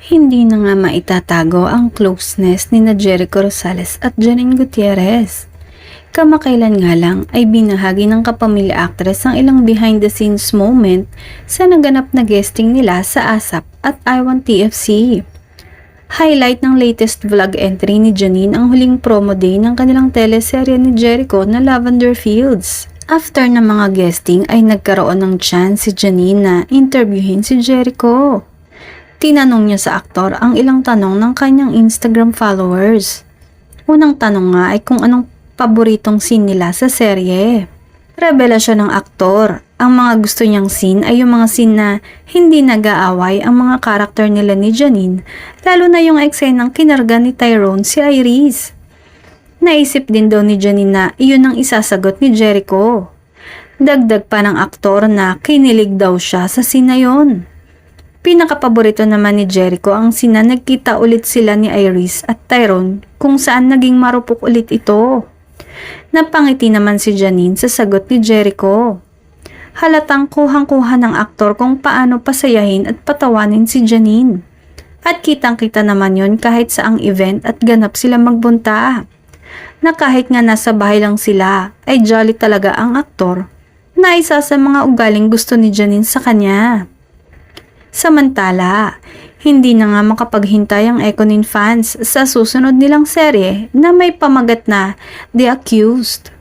Hindi na nga maitatago ang closeness ni na Jericho Rosales at Janine Gutierrez. Kamakailan nga lang ay binahagi ng kapamilya actress ang ilang behind the scenes moment sa naganap na guesting nila sa ASAP at I Want TFC. Highlight ng latest vlog entry ni Janine ang huling promo day ng kanilang teleserye ni Jericho na Lavender Fields. After ng mga guesting ay nagkaroon ng chance si Janine na interviewin si Jericho. Tinanong niya sa aktor ang ilang tanong ng kanyang Instagram followers. Unang tanong nga ay kung anong paboritong scene nila sa serye. Revelasyon ng aktor, ang mga gusto niyang scene ay yung mga scene na hindi nag-aaway ang mga karakter nila ni Janine, lalo na yung eksenang kinarga ni Tyrone si Iris. Naisip din daw ni Janine na iyon ang isasagot ni Jericho. Dagdag pa ng aktor na kinilig daw siya sa scene na yun. Pinakapaborito naman ni Jericho ang scene na nagkita ulit sila ni Iris at Tyrone kung saan naging marupok ulit ito. Napangiti naman si Janine sa sagot ni Jericho. Halatang kuhang-kuha ng aktor kung paano pasayahin at patawanin si Janine. At kitang-kita naman yon kahit saang event at ganap sila magbunta. Na kahit nga nasa bahay lang sila, ay jolly talaga ang aktor na isa sa mga ugaling gusto ni Janine sa kanya. Samantala, hindi na nga makapaghintay ang Econin fans sa susunod nilang serye na may pamagat na The Accused.